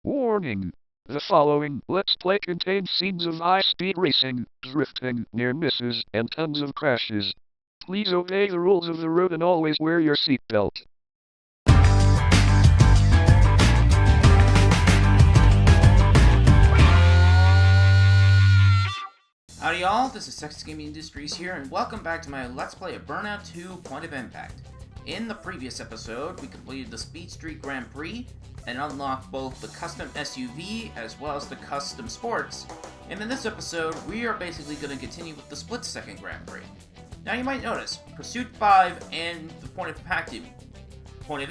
Warning! The following Let's Play contains scenes of high-speed racing, drifting, near misses, and tons of crashes. Please obey the rules of the road and always wear your seatbelt. Howdy y'all, this is Sex Gaming Industries here, and welcome back to my Let's Play of Burnout 2 Point of Impact. In the previous episode, we completed the Speed Street Grand Prix, and unlocked both the custom SUV as well as the custom sports. And in this episode, we are basically going to continue with the split-second Grand Prix. Now you might notice, Pursuit 5 and the Point of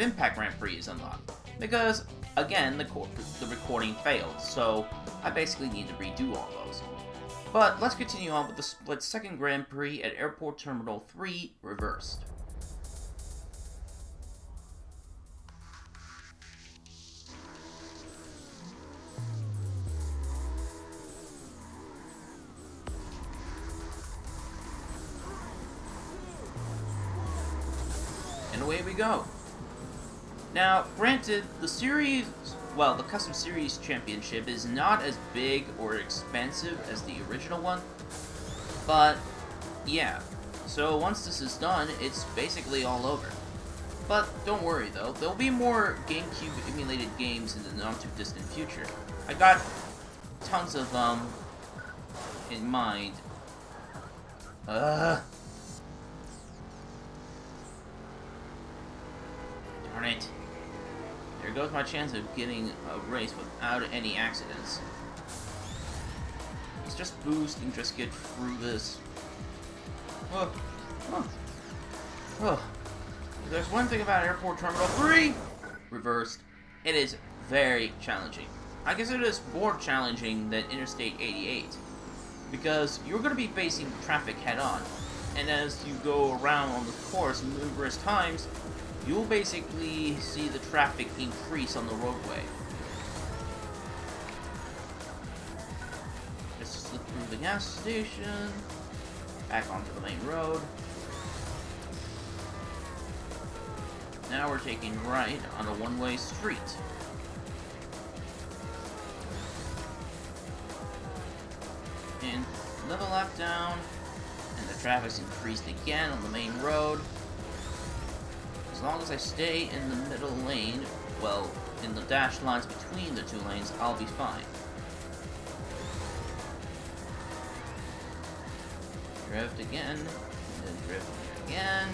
Impact Grand Prix is unlocked. Because, again, the recording failed, so I basically need to redo all those. But let's continue on with the split-second Grand Prix at Airport Terminal 3, reversed. And away we go. Now, granted, the Custom Series Championship is not as big or expensive as the original one, but yeah, so once this is done, it's basically all over. But don't worry though, there'll be more GameCube emulated games in the not too distant future. I got tons of them in mind. Darn it. There goes my chance of getting a race without any accidents. Let's just boost and just get through this. If there's one thing about Airport Terminal 3, reversed, it is very challenging. I guess it is more challenging than Interstate 88, because you're going to be facing traffic head-on, and as you go around on the course numerous times, you'll basically see the traffic increase on the roadway. Just slip through the gas station, back onto the main road. Now we're taking right on a one-way street. And level left down, and the traffic's increased again on the main road. As long as I stay in the middle lane, well, in the dashed lines between the two lanes, I'll be fine. Drift again, and then drift again.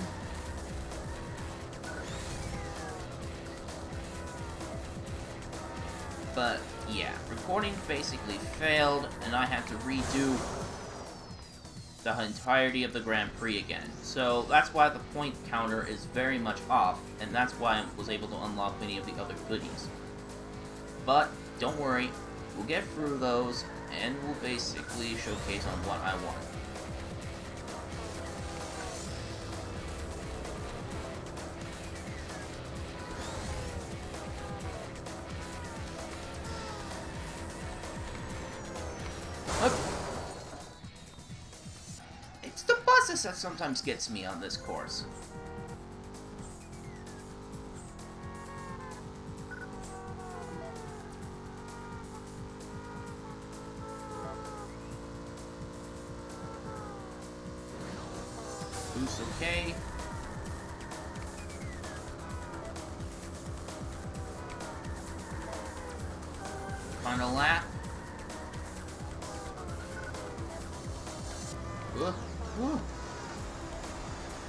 But yeah, recording basically failed, and I had to redo the entirety of the Grand Prix again. So that's why the point counter is very much off, and that's why I was able to unlock many of the other goodies. But don't worry, we'll get through those, and we'll basically showcase on what I want. It's the buses that sometimes gets me on this course. Boost okay. Final lap. Woo.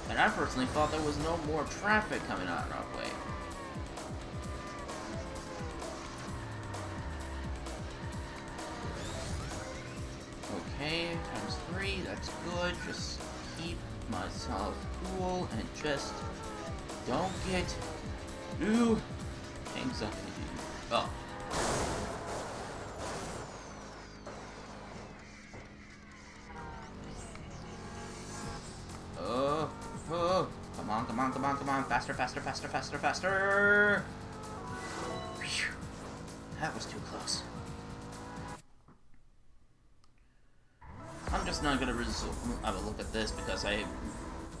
And I personally thought there was no more traffic coming out our way. Okay, ×3, that's good. Just keep myself cool and just don't get too anxiety. Oh. Come on, faster. Whew. That was too close. I'm just not gonna have a look at this because I've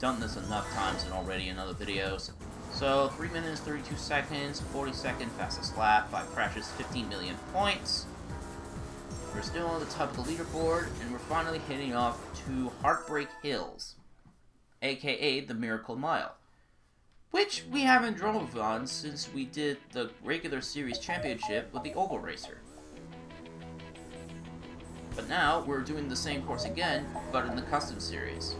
done this enough times and already in other videos. So 3 minutes, 32 seconds, 42nd fastest lap, 5 crashes, 15 million points. We're still on the top of the leaderboard, and we're finally heading off to Heartbreak Hills, aka the Miracle Mile, which we haven't drove on since we did the regular series championship with the Oval Racer. But now we're doing the same course again, but in the custom series.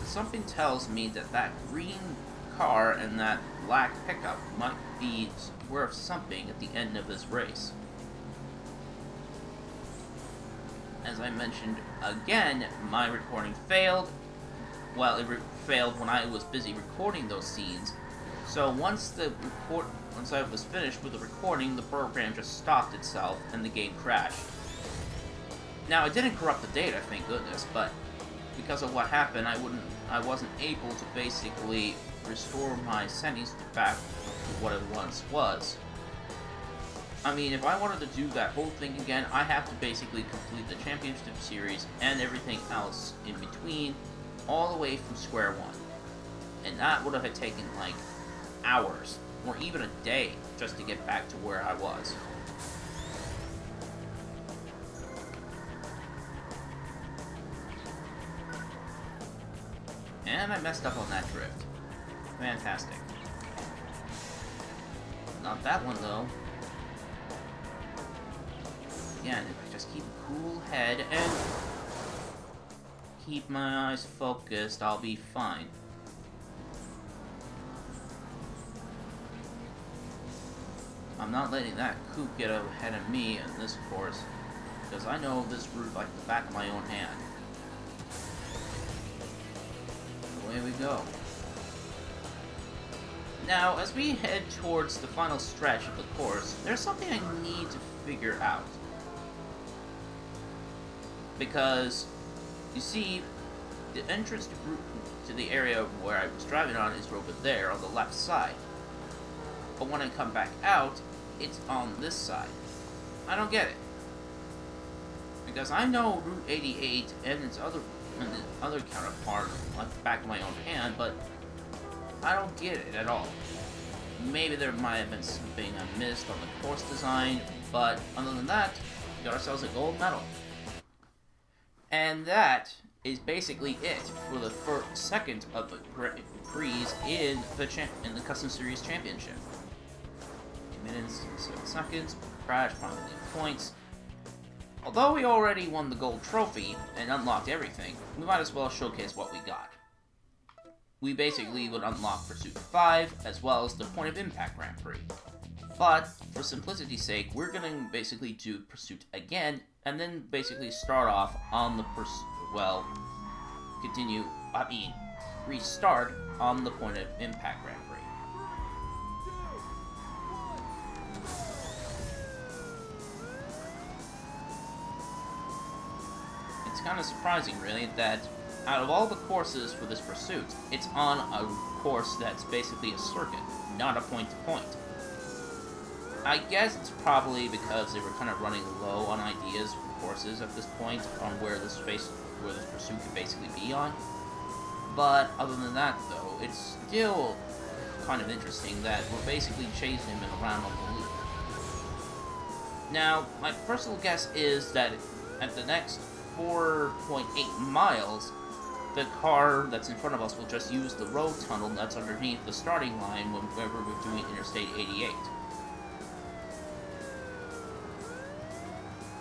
Something tells me that that green car and that black pickup might be worth something at the end of this race. As I mentioned again, my recording failed. Well, it failed when I was busy recording those scenes. So once I was finished with the recording, the program just stopped itself and the game crashed. Now, it didn't corrupt the data, thank goodness, but because of what happened, I wasn't able to basically restore my settings back to what it once was. I mean, if I wanted to do that whole thing again, I have to basically complete the championship series and everything else in between, all the way from square one. And that would have taken like hours, or even a day, just to get back to where I was. And I messed up on that drift. Fantastic. Not that one, though. Again, if I just keep a cool head and keep my eyes focused, I'll be fine. I'm not letting that coupe get ahead of me in this course, because I know this route like the back of my own hand. Away we go. Now, as we head towards the final stretch of the course, there's something I need to figure out. Because, you see, the entrance to the area where I was driving on is over there on the left side. But when I come back out, it's on this side. I don't get it. Because I know Route 88 and its other counterpart like the back of my own hand, but I don't get it at all. Maybe there might have been something I missed on the course design, but other than that, we got ourselves a gold medal. And that is basically it for the second of the Prix in the Custom Series Championship. 2 minutes and 7 seconds, crash, 5 million points. Although we already won the gold trophy and unlocked everything, we might as well showcase what we got. We basically would unlock Pursuit 5, as well as the Point of Impact Grand Prix. But, for simplicity's sake, we're going to basically do Pursuit again, and then basically start off on the restart on the Point of Impact Grand Prix. It's kind of surprising, really, that out of all the courses for this pursuit, it's on a course that's basically a circuit, not a point-to-point. I guess it's probably because they were kind of running low on ideas for courses at this point on where this pursuit could basically be on. But other than that, though, it's still kind of interesting that we're basically chasing him around on the loop. Now, my personal guess is that at the next 4.8 miles, the car that's in front of us will just use the road tunnel that's underneath the starting line whenever we're doing Interstate 88.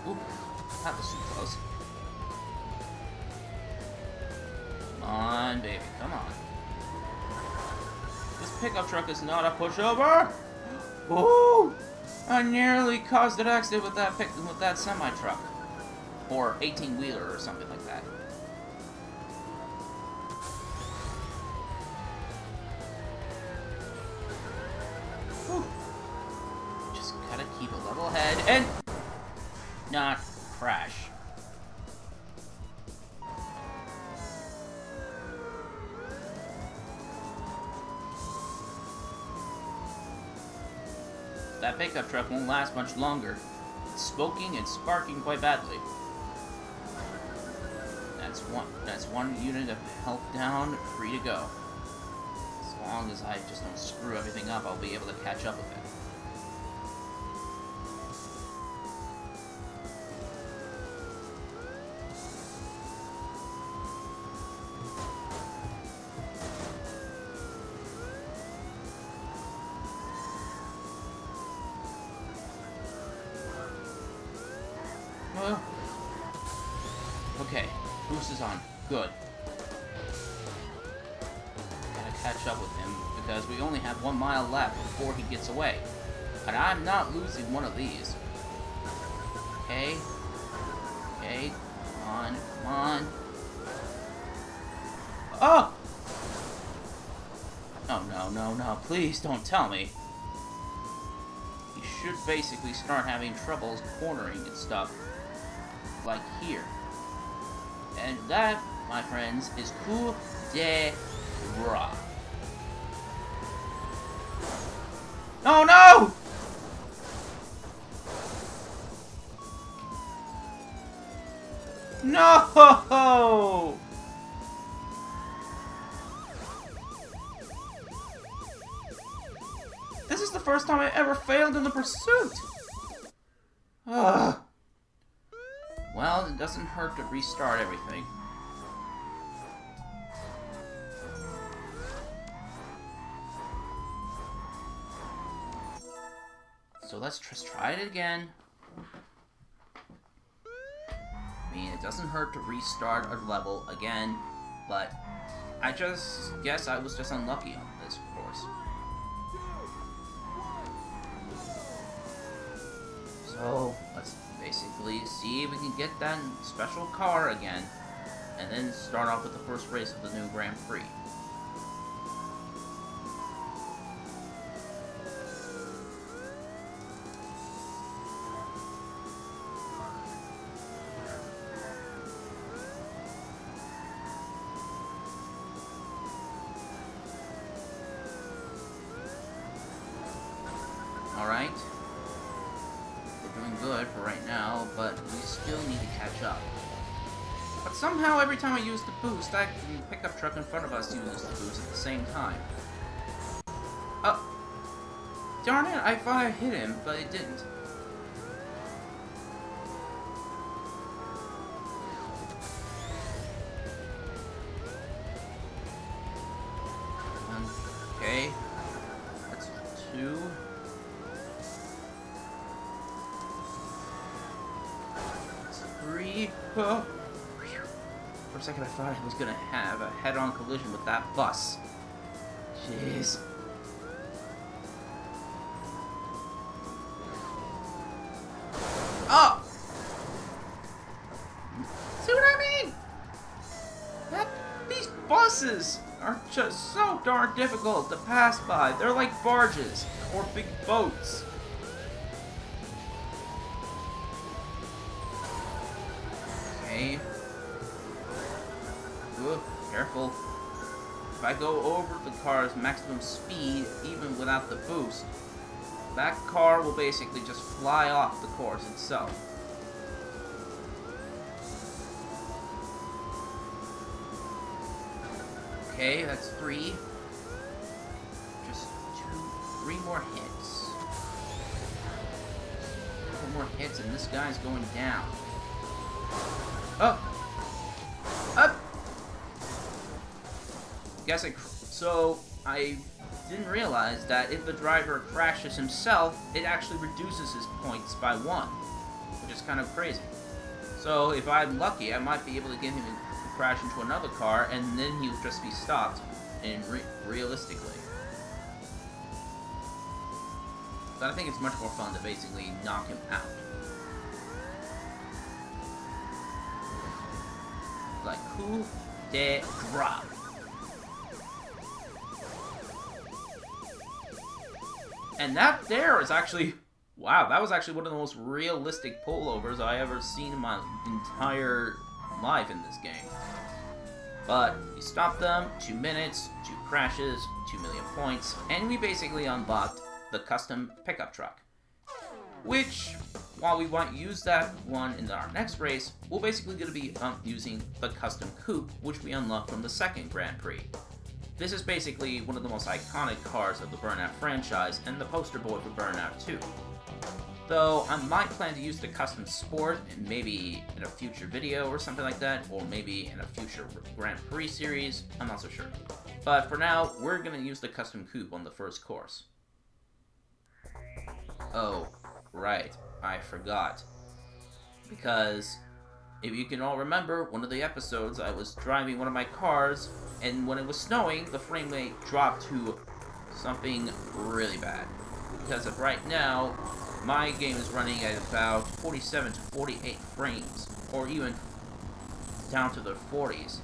Oop, that was too close. Come on, baby, come on. This pickup truck is not a pushover! Ooh! I nearly caused an accident with that semi-truck. Or 18-wheeler or something like that. Whew. Just gotta keep a level head and not crash. That pickup truck won't last much longer. It's smoking and sparking quite badly. That's That's one unit of health down, free to go. As long as I just don't screw everything up, I'll be able to catch up with it. Okay, boost is on. Good. Gotta catch up with him, because we only have 1 mile left before he gets away. And I'm not losing one of these. Okay. Okay, come on, come on. Oh! Oh, no, no, no, please don't tell me. You should basically start having troubles cornering and stuff. Like here. And that, my friends, is coup de grace. Oh no! No! This is the first time I ever failed in the pursuit! Ugh. Well, it doesn't hurt to restart everything. So let's just try it again. I mean, it doesn't hurt to restart a level again, but I just guess I was just unlucky on this course. So, let's basically see if we can get that special car again, and then start off with the first race of the new Grand Prix. Alright. We're doing good for right now, but we still need to catch up. But somehow every time I use the boost, that pickup truck in front of us uses the boost at the same time. Oh! Darn it, I thought I hit him, but it didn't. Okay. That's 2. That's 3. Oh. For a second I thought I was gonna have a head-on collision with that bus. Jeez. Oh! See what I mean? These buses are just so darn difficult to pass by. They're like barges or big boats. Okay. Ooh, careful. If I go over the car's maximum speed, even without the boost, that car will basically just fly off the course itself. Okay, that's 3. Just 3 more hits. 4 more hits and this guy's going down. Oh! Up! So I didn't realize that if the driver crashes himself, it actually reduces his points by 1, which is kind of crazy. So if I'm lucky, I might be able to get him to crash into another car, and then he'll just be stopped, realistically. But I think it's much more fun to basically knock him out. Like, coup de grace. And that there is actually, wow, that was actually one of the most realistic pullovers I ever seen in my entire life in this game. But we stopped them, 2 minutes, 2 crashes, 2 million points, and we basically unlocked the custom pickup truck. Which while we might use that one in our next race, we're basically going to be using the custom coupe, which we unlocked from the second Grand Prix. This is basically one of the most iconic cars of the Burnout franchise, and the poster boy for Burnout 2. Though, I might plan to use the custom sport, and maybe in a future video or something like that, or maybe in a future Grand Prix series, I'm not so sure. But for now, we're going to use the custom coupe on the first course. Oh, right, I forgot. Because, if you can all remember, one of the episodes I was driving one of my cars, and when it was snowing, the frame rate dropped to something really bad. Because of right now, my game is running at about 47 to 48 frames, or even down to the 40s.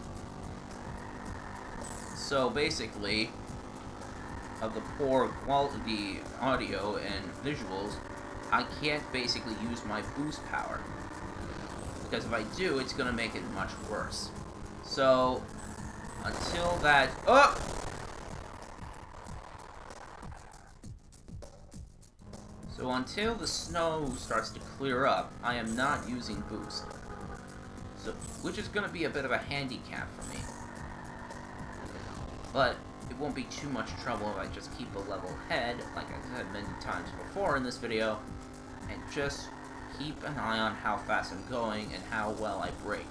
So basically, of the poor quality audio and visuals, I can't basically use my boost power. Because if I do, it's going to make it much worse. So, until that... Oh! So until the snow starts to clear up, I am not using boost. So, which is going to be a bit of a handicap for me. But it won't be too much trouble if I just keep a level head, like I said many times before in this video, and just keep an eye on how fast I'm going and how well I brake.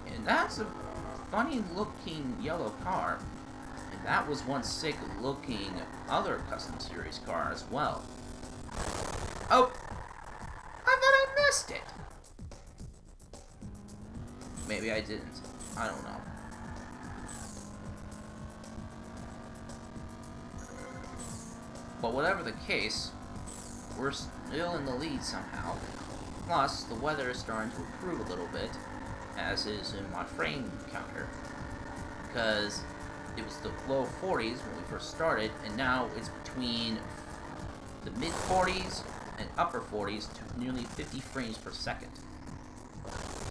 And that's a funny looking yellow car, and that was one sick looking other custom series car as well. Oh! I thought I missed it! Maybe I didn't. I don't know. But whatever the case, we're still in the lead somehow. Plus, the weather is starting to improve a little bit, as is in my frame counter. Because it was the low 40s when we first started, and now it's between the mid 40s and upper 40s to nearly 50 frames per second.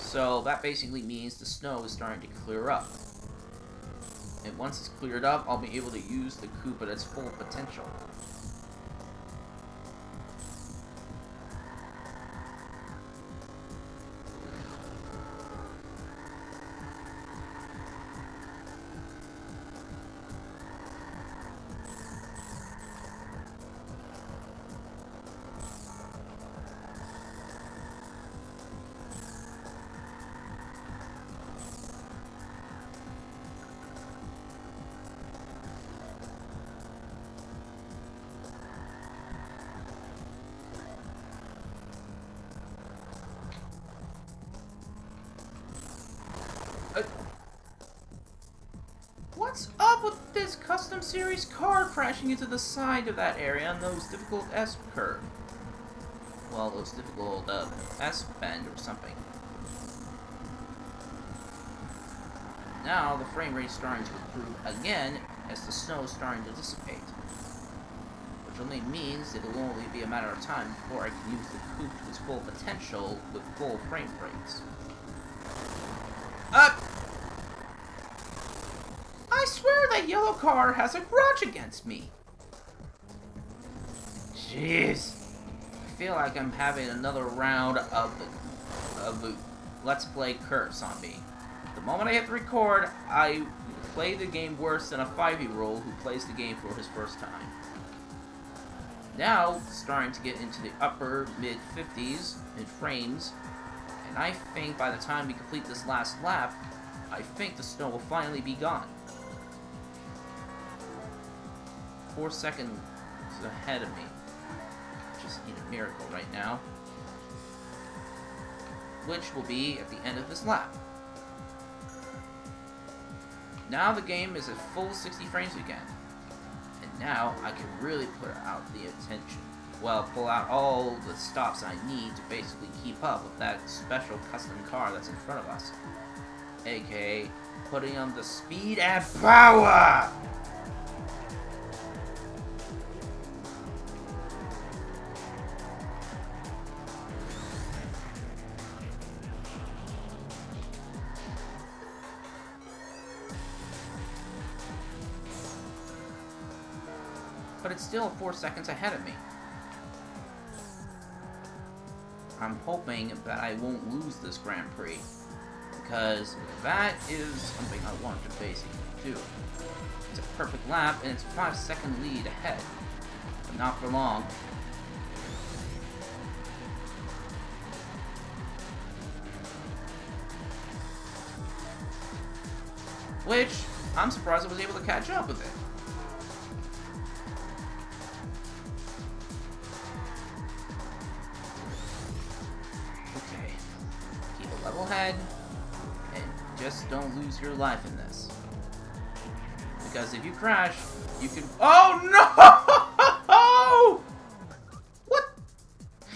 So that basically means the snow is starting to clear up. And once it's cleared up, I'll be able to use the coupe at its full potential. What's up with this custom series car crashing into the side of that area on those difficult S-curve? Well, those difficult S-bend or something. Now the frame rate is starting to improve again as the snow is starting to dissipate. Which only means that it will only be a matter of time before I can use the coupe to its full potential with full frame rates. Up! I swear that yellow car has a grudge against me. Jeez. I feel like I'm having another round of the Let's Play curse on me. The moment I hit record, I play the game worse than a 5-year-old who plays the game for his first time. Now, starting to get into the upper mid-50s in frames, and I think by the time we complete this last lap, I think the snow will finally be gone. 4 seconds ahead of me. Just need a miracle right now. Which will be at the end of this lap. Now the game is at full 60 frames again. And now I can really put out the attention. Well, pull out all the stops I need to basically keep up with that special custom car that's in front of us. AKA putting on the speed and power! but it's still 4 seconds ahead of me. I'm hoping that I won't lose this Grand Prix, because that is something I want to basically do. It's a perfect lap, and it's 5-second lead ahead, but not for long. Which, I'm surprised I was able to catch up with it. Okay. Keep a level head, and just don't lose your life in this. Because if you crash, you can— Oh no! What?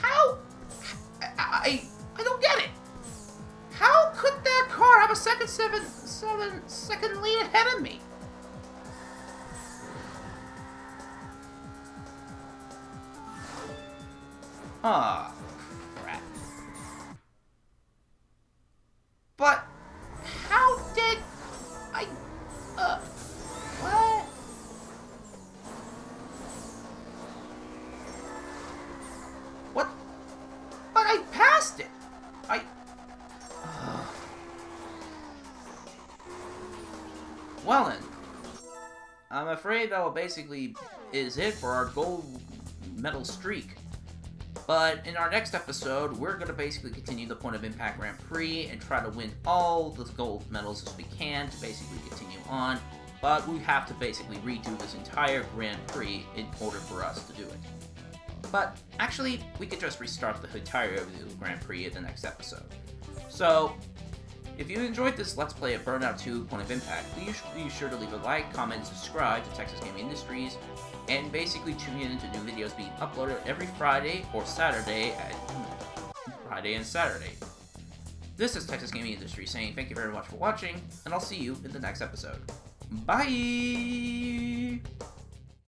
How? I don't get it. How could that car have a second lead ahead of me? Ah, crap. But how did I what? What? But I passed it. Well then, I'm afraid that will basically is it for our gold medal streak. But in our next episode, we're going to basically continue the Point of Impact Grand Prix and try to win all the gold medals as we can to basically continue on. But we have to basically redo this entire Grand Prix in order for us to do it. But actually, we could just restart the entirety of the Grand Prix in the next episode. So, if you enjoyed this Let's Play of Burnout 2 Point of Impact, please be sure to leave a like, comment, and subscribe to Texas Gaming Industries, and basically tune in to new videos being uploaded every Friday or Saturday Friday and Saturday. This is Texas Gaming Industries saying thank you very much for watching, and I'll see you in the next episode. Bye!